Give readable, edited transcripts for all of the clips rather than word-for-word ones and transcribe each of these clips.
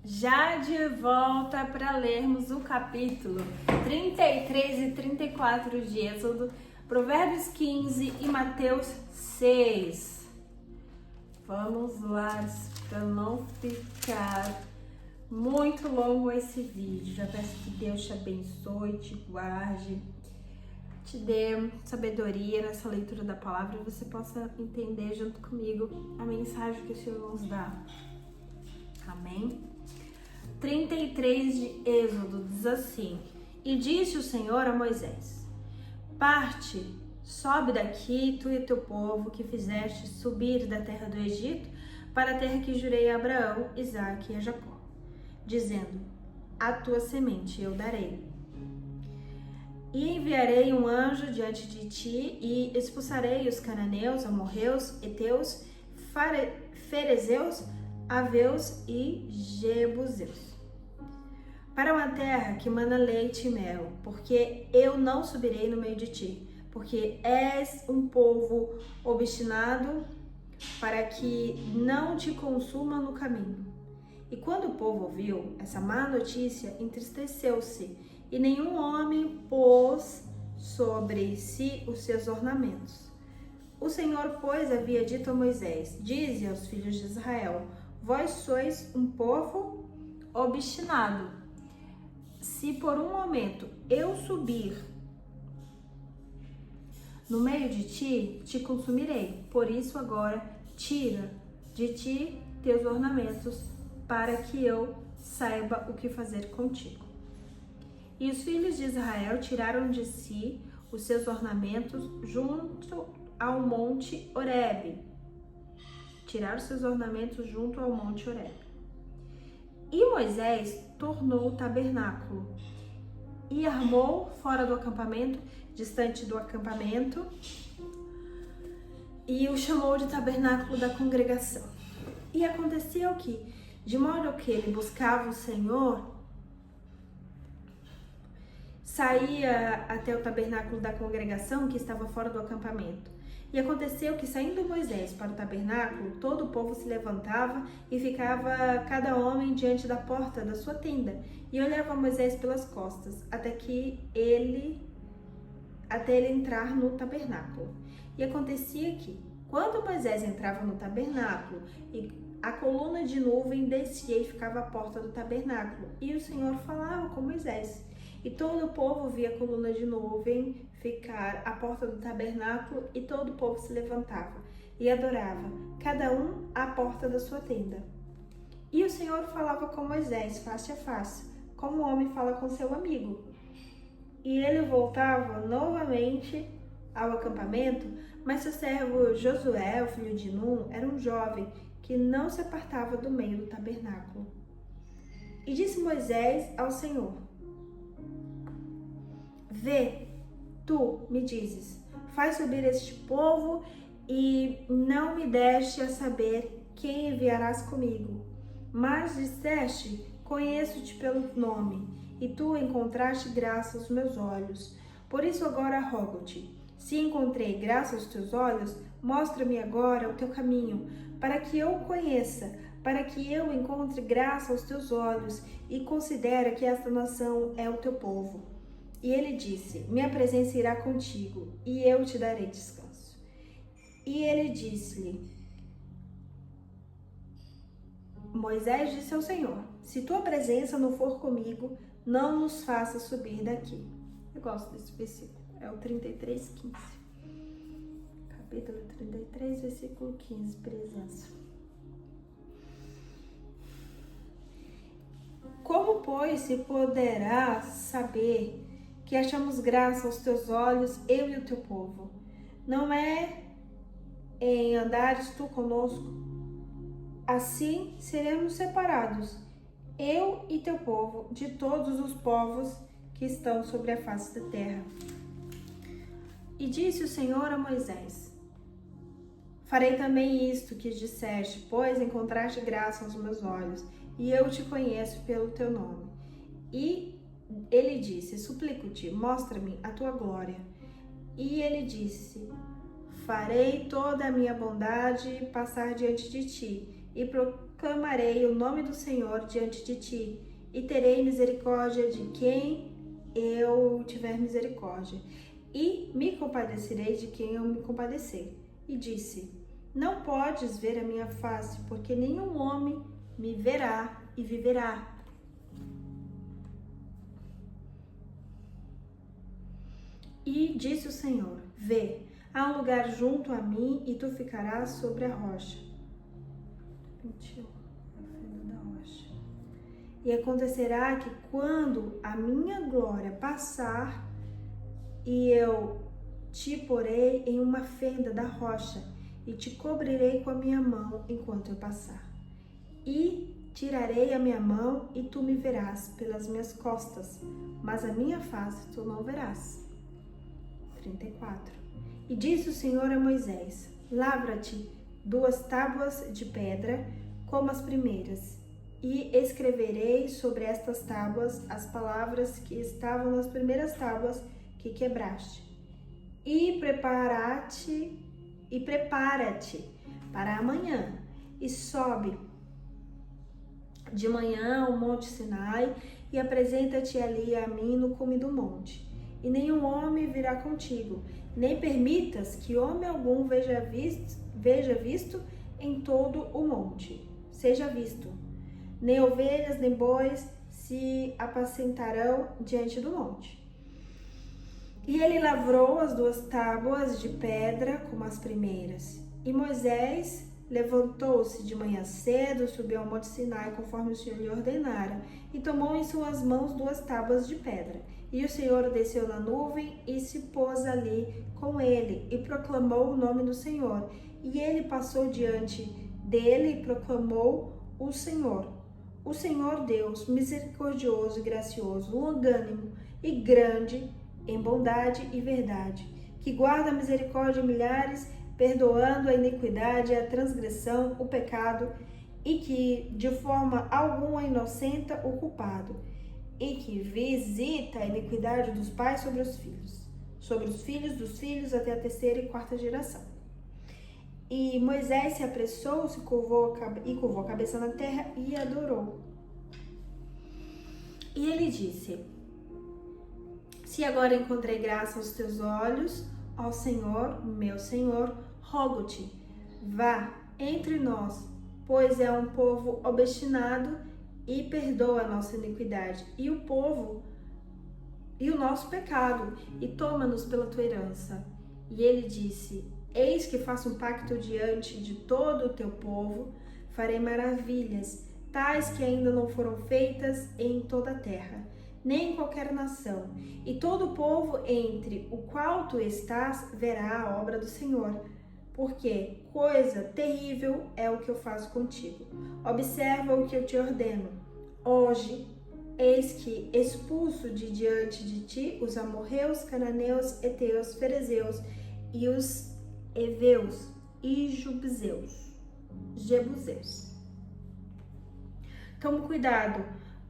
Já de volta para lermos o capítulo 33 e 34 de Êxodo, Provérbios 15 e Mateus 6. Vamos lá, para não ficar muito longo esse vídeo. Já peço que Deus te abençoe, te guarde, te dê sabedoria nessa leitura da palavra e você possa entender junto comigo a mensagem que o Senhor nos dá. Amém? 33 de Êxodo diz assim: E disse o Senhor a Moisés: Parte, sobe daqui, tu e teu povo que fizeste subir da terra do Egito para a terra que jurei a Abraão, Isaque e a Jacó, dizendo: A tua semente eu darei. E enviarei um anjo diante de ti e expulsarei os cananeus, amorreus, heteus, ferezeus, aveus e jebuseus para uma terra que mana leite e mel, porque eu não subirei no meio de ti, porque és um povo obstinado, para que não te consuma no caminho. E quando o povo ouviu essa má notícia, entristeceu-se, e nenhum homem pôs sobre si os seus ornamentos. O Senhor, pois, havia dito a Moisés: Dize aos filhos de Israel: Vós sois um povo obstinado. Se por um momento eu subir no meio de ti, te consumirei. Por isso agora tira de ti teus ornamentos, para que eu saiba o que fazer contigo. E os filhos de Israel tiraram de si os seus ornamentos junto ao monte Horebe. Tiraram seus ornamentos junto ao monte Horebe. E Moisés tornou o tabernáculo e armou fora do acampamento, distante do acampamento, e o chamou de tabernáculo da congregação. E aconteceu que, de modo que ele buscava o Senhor, saía até o tabernáculo da congregação que estava fora do acampamento. E aconteceu que, saindo Moisés para o tabernáculo, todo o povo se levantava e ficava cada homem diante da porta da sua tenda, e olhava Moisés pelas costas, até ele entrar no tabernáculo. E acontecia que, quando Moisés entrava no tabernáculo, a coluna de nuvem descia e ficava à porta do tabernáculo, e o Senhor falava com Moisés. E todo o povo via a coluna de nuvem ficar à porta do tabernáculo, e todo o povo se levantava e adorava, cada um à porta da sua tenda. E o Senhor falava com Moisés face a face, como um homem fala com seu amigo. E ele voltava novamente ao acampamento, mas seu servo Josué, o filho de Nun, era um jovem que não se apartava do meio do tabernáculo. E disse Moisés ao Senhor: Vê, tu me dizes, faz subir este povo, e não me deste a saber quem enviarás comigo. Mas disseste: Conheço-te pelo nome, e tu encontraste graça aos meus olhos. Por isso agora rogo-te, se encontrei graça aos teus olhos, mostra-me agora o teu caminho, para que eu o conheça, para que eu encontre graça aos teus olhos, e considera que esta nação é o teu povo. E ele disse: Minha presença irá contigo, e eu te darei descanso. E ele disse-lhe: Moisés disse ao Senhor: Se tua presença não for comigo, não nos faça subir daqui. Eu gosto desse versículo. É o 33:15. Capítulo 33, versículo 15, presença. Como, pois, se poderá saber que achamos graça aos teus olhos, eu e o teu povo? Não é em andares tu conosco? Assim seremos separados, eu e teu povo, de todos os povos que estão sobre a face da terra. E disse o Senhor a Moisés: Farei também isto que disseste, pois encontraste graça aos meus olhos, e eu te conheço pelo teu nome. E ele disse: Suplico-te, mostra-me a tua glória. E ele disse: Farei toda a minha bondade passar diante de ti, e proclamarei o nome do Senhor diante de ti, e terei misericórdia de quem eu tiver misericórdia, e me compadecerei de quem eu me compadecer. E disse: não podes ver a minha face, porque nenhum homem me verá e viverá. E disse o Senhor: vê, há um lugar junto a mim, e tu ficarás sobre a rocha. 21, a fenda da rocha. E acontecerá que quando a minha glória passar, e eu te porei em uma fenda da rocha, e te cobrirei com a minha mão enquanto eu passar. E tirarei a minha mão, e tu me verás pelas minhas costas, mas a minha face tu não verás. 34. E disse o Senhor a Moisés: lavra-te 2 tábuas de pedra, como as primeiras, e escreverei sobre estas tábuas as palavras que estavam nas primeiras tábuas que quebraste. E prepara-te para amanhã, e sobe de manhã ao monte Sinai, e apresenta-te ali a mim no cume do monte. E nenhum homem virá contigo, nem permitas que homem algum veja visto em todo o monte, seja visto. Nem ovelhas, nem bois se apacentarão diante do monte. E ele lavrou as 2 tábuas de pedra como as primeiras. E Moisés levantou-se de manhã cedo, subiu ao monte Sinai, conforme o Senhor lhe ordenara, e tomou em suas mãos 2 tábuas de pedra. E o Senhor desceu na nuvem e se pôs ali com ele, e proclamou o nome do Senhor. E ele passou diante dele e proclamou o Senhor Deus, misericordioso e gracioso, longânimo e grande em bondade e verdade, que guarda a misericórdia de milhares, perdoando a iniquidade, a transgressão, o pecado, e que de forma alguma inocenta o culpado, e que visita a iniquidade dos pais sobre os filhos dos filhos até a 3ª e 4ª geração. E Moisés se apressou, curvou a cabeça na terra e adorou. E ele disse: se agora encontrei graça aos teus olhos, ó Senhor, meu Senhor, rogo-te, vá entre nós, pois é um povo obstinado, e perdoa a nossa iniquidade e o nosso pecado, e toma-nos pela tua herança. E ele disse: eis que faço um pacto diante de todo o teu povo, farei maravilhas, tais que ainda não foram feitas em toda a terra, nem em qualquer nação, e todo o povo entre o qual tu estás verá a obra do Senhor, porque coisa terrível é o que eu faço contigo. Observa o que eu te ordeno. Hoje, eis que expulso de diante de ti os amorreus, cananeus, heteus, ferezeus e os heveus e jebuseus. Toma cuidado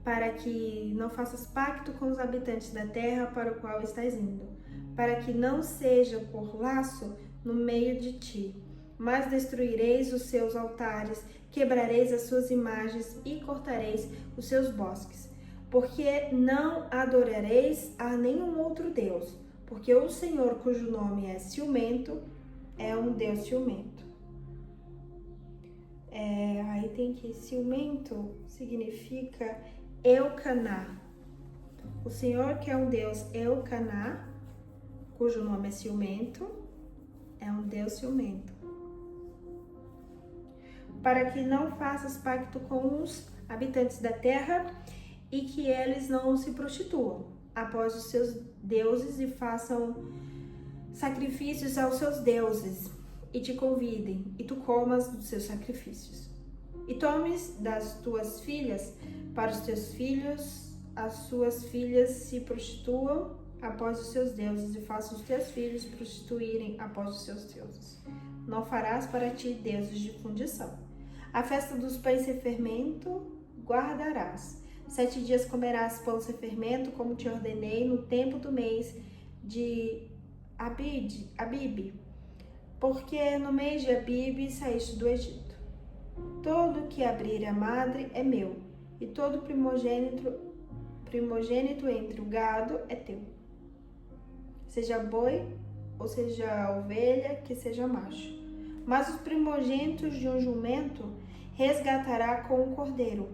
para que não faças pacto com os habitantes da terra para o qual estás indo, para que não seja por laço no meio de ti, mas destruireis os seus altares, quebrareis as suas imagens e cortareis os seus bosques, porque não adorareis a nenhum outro Deus, porque o Senhor, cujo nome é ciumento, é um Deus ciumento. Aí tem que ciumento significa Elcaná. O Senhor, que é um Deus Elcaná, cujo nome é ciumento, é um Deus ciumento. Para que não faças pacto com os habitantes da terra e que eles não se prostituam após os seus deuses e façam sacrifícios aos seus deuses e te convidem e tu comas dos seus sacrifícios. E tomes das tuas filhas para os teus filhos, as suas filhas se prostituam após os seus deuses e façam os teus filhos prostituírem após os seus deuses. Não farás para ti deuses de fundição. A festa dos pães sem fermento guardarás. 7 dias comerás pão sem fermento, como te ordenei, no tempo do mês de Abibe, porque no mês de Abibe saíste do Egito. Todo que abrir a madre é meu, e todo primogênito entre o gado é teu. Seja boi ou seja ovelha, que seja macho. Mas os primogênitos de um jumento resgatará com o cordeiro.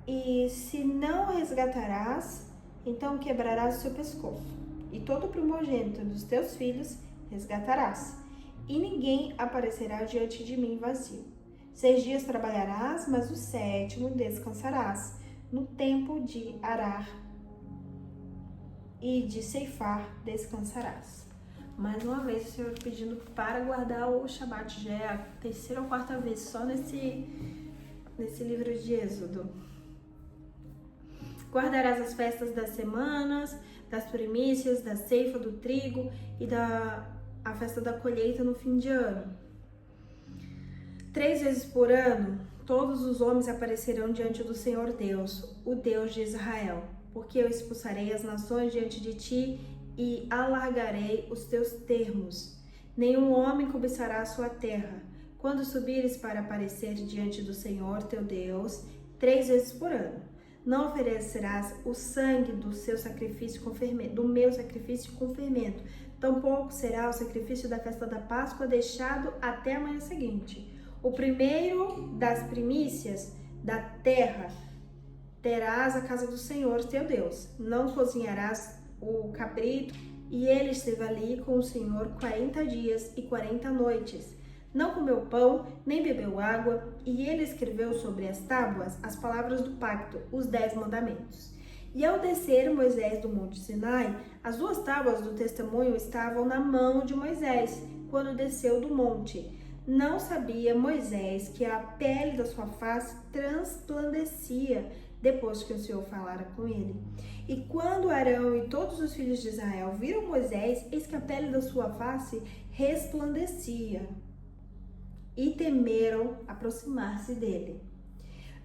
E se não resgatarás, então quebrarás o seu pescoço. E todo primogênito dos teus filhos resgatarás. E ninguém aparecerá diante de mim vazio. 6 dias trabalharás, mas o 7º descansarás, no tempo de arar e de ceifar descansarás. Mais uma vez o Senhor pedindo para guardar o Shabat. Já é a 3ª ou 4ª vez só nesse livro de Êxodo. Guardarás as festas das semanas, das primícias, da ceifa do trigo e a festa da colheita no fim de ano. 3 vezes por ano, todos os homens aparecerão diante do Senhor Deus, o Deus de Israel, porque eu expulsarei as nações diante de ti e alargarei os teus termos. Nenhum homem cobiçará a sua terra. Quando subires para aparecer diante do Senhor teu Deus, 3 vezes por ano, não oferecerás o sangue do seu sacrifício com fermento, do meu sacrifício com fermento. Tampouco será o sacrifício da festa da Páscoa deixado até a manhã seguinte. O primeiro das primícias da terra terás a casa do Senhor teu Deus. Não cozinharás o cabrito, e ele esteve ali com o Senhor 40 dias e 40 noites. Não comeu pão, nem bebeu água, e ele escreveu sobre as tábuas as palavras do pacto, os 10 mandamentos. E ao descer Moisés do monte Sinai, as 2 tábuas do testemunho estavam na mão de Moisés, quando desceu do monte. Não sabia Moisés que a pele da sua face transplandecia depois que o Senhor falara com ele. E quando Arão e todos os filhos de Israel viram Moisés, eis que a pele da sua face resplandecia. E temeram aproximar-se dele.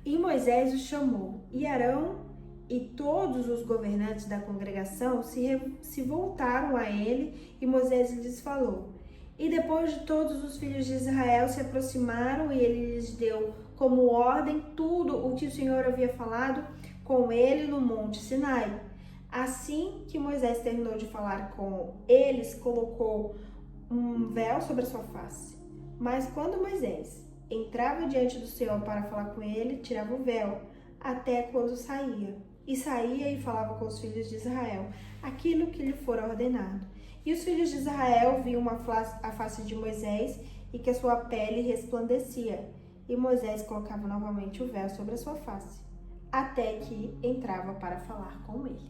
E Moisés os chamou, e Arão e todos os governantes da congregação se voltaram a ele, e Moisés lhes falou. E depois de todos os filhos de Israel se aproximaram, e ele lhes deu como ordem tudo o que o Senhor havia falado com ele no monte Sinai. Assim que Moisés terminou de falar com eles, colocou um véu sobre a sua face. Mas quando Moisés entrava diante do Senhor para falar com ele, tirava o véu, até quando saía. E saía e falava com os filhos de Israel, aquilo que lhe fora ordenado. E os filhos de Israel viam a face de Moisés e que a sua pele resplandecia. E Moisés colocava novamente o véu sobre a sua face, até que entrava para falar com ele.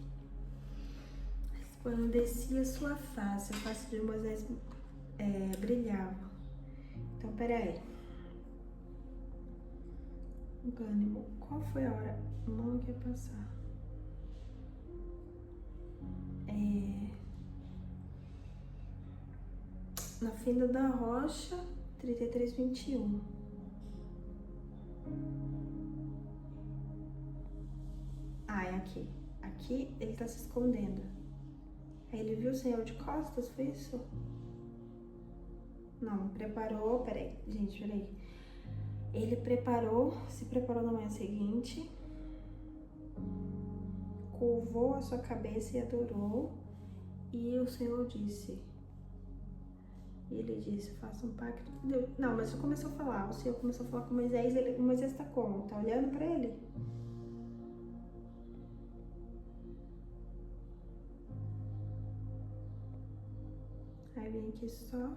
Resplandecia a sua face, a face de Moisés brilhava. Então, peraí. Gânimo, qual foi a hora? Não quer passar. Na fenda da rocha, 33:21. É aqui. Aqui ele tá se escondendo. Aí ele viu o Senhor de costas, foi isso? Não, preparou, peraí. Ele se preparou na manhã seguinte, curvou a sua cabeça e adorou, e o Senhor disse, faça um pacto com Deus. Não, mas o Senhor começou a falar com Moisés, Moisés tá como? Tá olhando pra ele? Aí vem aqui só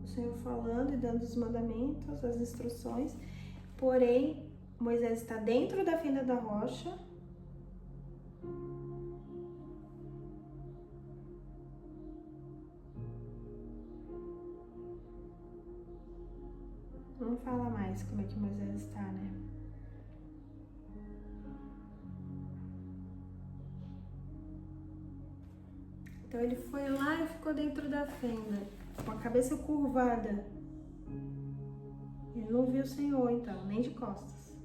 o Senhor falando e dando os mandamentos, as instruções. Porém, Moisés está dentro da fenda da rocha. Não fala mais como é que Moisés está, né? Então ele foi lá e ficou dentro da fenda, com a cabeça curvada. Ele não viu o Senhor, então, nem de costas.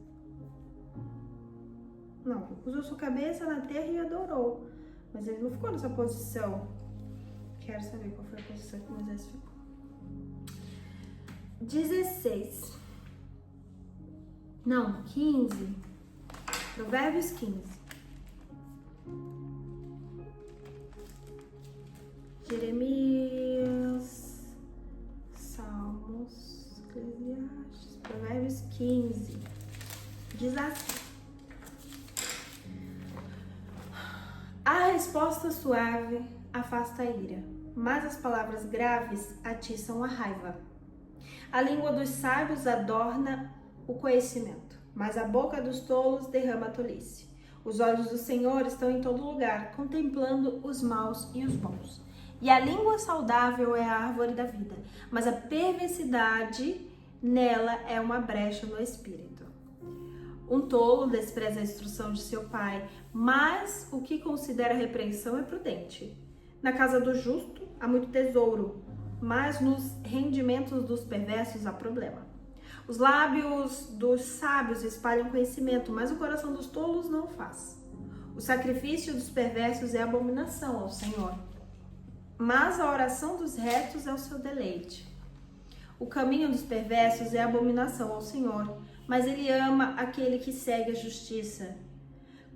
Não, usou sua cabeça na terra e adorou. Mas ele não ficou nessa posição. Quero saber qual foi a posição que Moisés ficou. 16. Não, 15. Provérbios 15. Jeremias, Salmos, Eclesiastes, Provérbios 15. Diz assim: a resposta suave afasta a ira, mas as palavras graves atiçam a raiva. A língua dos sábios adorna o conhecimento, mas a boca dos tolos derrama a tolice. Os olhos do Senhor estão em todo lugar, contemplando os maus e os bons. E a língua saudável é a árvore da vida, mas a perversidade nela é uma brecha no espírito. Um tolo despreza a instrução de seu pai, mas o que considera repreensão é prudente. Na casa do justo há muito tesouro, mas nos rendimentos dos perversos há problema. Os lábios dos sábios espalham conhecimento, mas o coração dos tolos não o faz. O sacrifício dos perversos é abominação ao Senhor, mas a oração dos retos é o seu deleite. O caminho dos perversos é abominação ao Senhor, mas ele ama aquele que segue a justiça.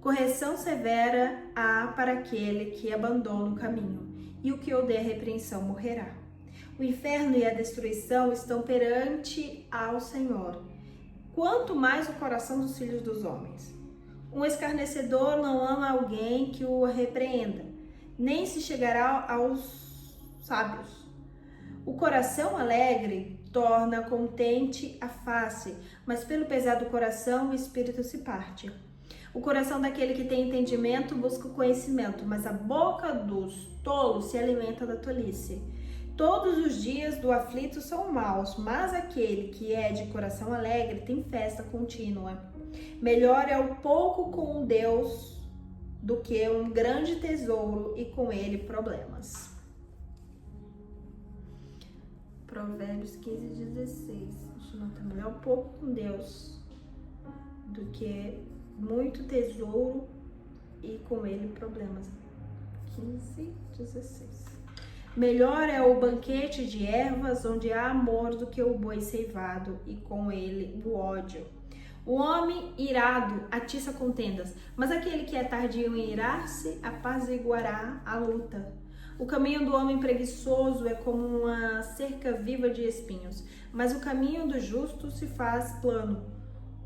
Correção severa há para aquele que abandona o caminho, e o que odeia a repreensão morrerá. O inferno e a destruição estão perante ao Senhor, quanto mais o coração dos filhos dos homens. Um escarnecedor não ama alguém que o repreenda, nem se chegará aos sábios. O coração alegre torna contente a face, mas pelo pesar do coração o espírito se parte. O coração daquele que tem entendimento busca o conhecimento, mas a boca dos tolos se alimenta da tolice. Todos os dias do aflito são maus, mas aquele que é de coração alegre tem festa contínua. Melhor é o pouco com Deus do que um grande tesouro e com ele problemas. Provérbios 15:16. Melhor um pouco com Deus do que muito tesouro e com ele problemas. 15:16. Melhor é o banquete de ervas onde há amor do que o boi ceivado e com ele o ódio. O homem irado atiça contendas, mas aquele que é tardio em irar-se apaziguará a luta. O caminho do homem preguiçoso é como uma cerca viva de espinhos, mas o caminho do justo se faz plano.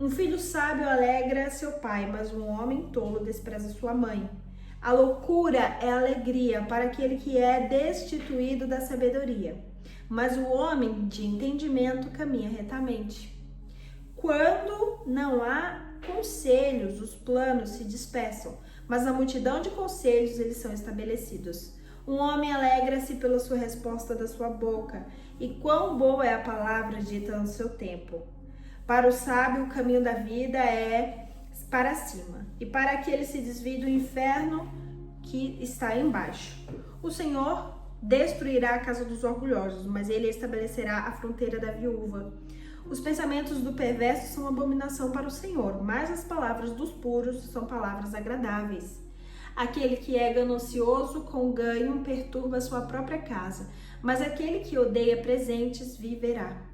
Um filho sábio alegra seu pai, mas um homem tolo despreza sua mãe. A loucura é alegria para aquele que é destituído da sabedoria, mas o homem de entendimento caminha retamente. Quando não há conselhos, os planos se dispersam, mas na multidão de conselhos eles são estabelecidos. Um homem alegra-se pela sua resposta da sua boca, e quão boa é a palavra dita no seu tempo. Para o sábio, o caminho da vida é para cima, e para aquele se desvia do inferno que está embaixo. O Senhor destruirá a casa dos orgulhosos, mas ele estabelecerá a fronteira da viúva. Os pensamentos do perverso são abominação para o Senhor, mas as palavras dos puros são palavras agradáveis. Aquele que é ganancioso com ganho perturba sua própria casa, mas aquele que odeia presentes viverá.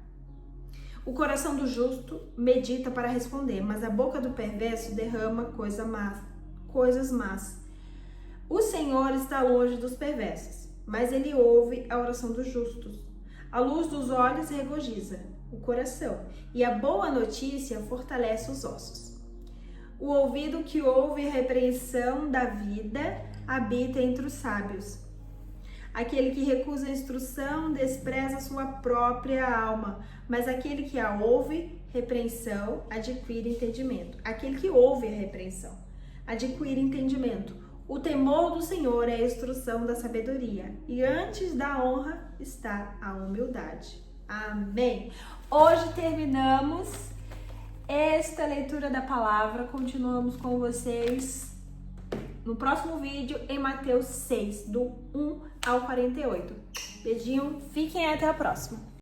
O coração do justo medita para responder, mas a boca do perverso derrama coisas más. O Senhor está longe dos perversos, mas ele ouve a oração dos justos. A luz dos olhos regozija o coração, e a boa notícia fortalece os ossos. O ouvido que ouve a repreensão da vida habita entre os sábios. Aquele que recusa a instrução despreza sua própria alma, mas aquele que a ouve, repreensão, adquire entendimento. Aquele que ouve a repreensão, adquire entendimento. O temor do Senhor é a instrução da sabedoria, e antes da honra está a humildade. Amém. Hoje terminamos esta leitura da palavra. Continuamos com vocês no próximo vídeo em Mateus 6, do 1 ao 48. Beijinho, fiquem até a próxima.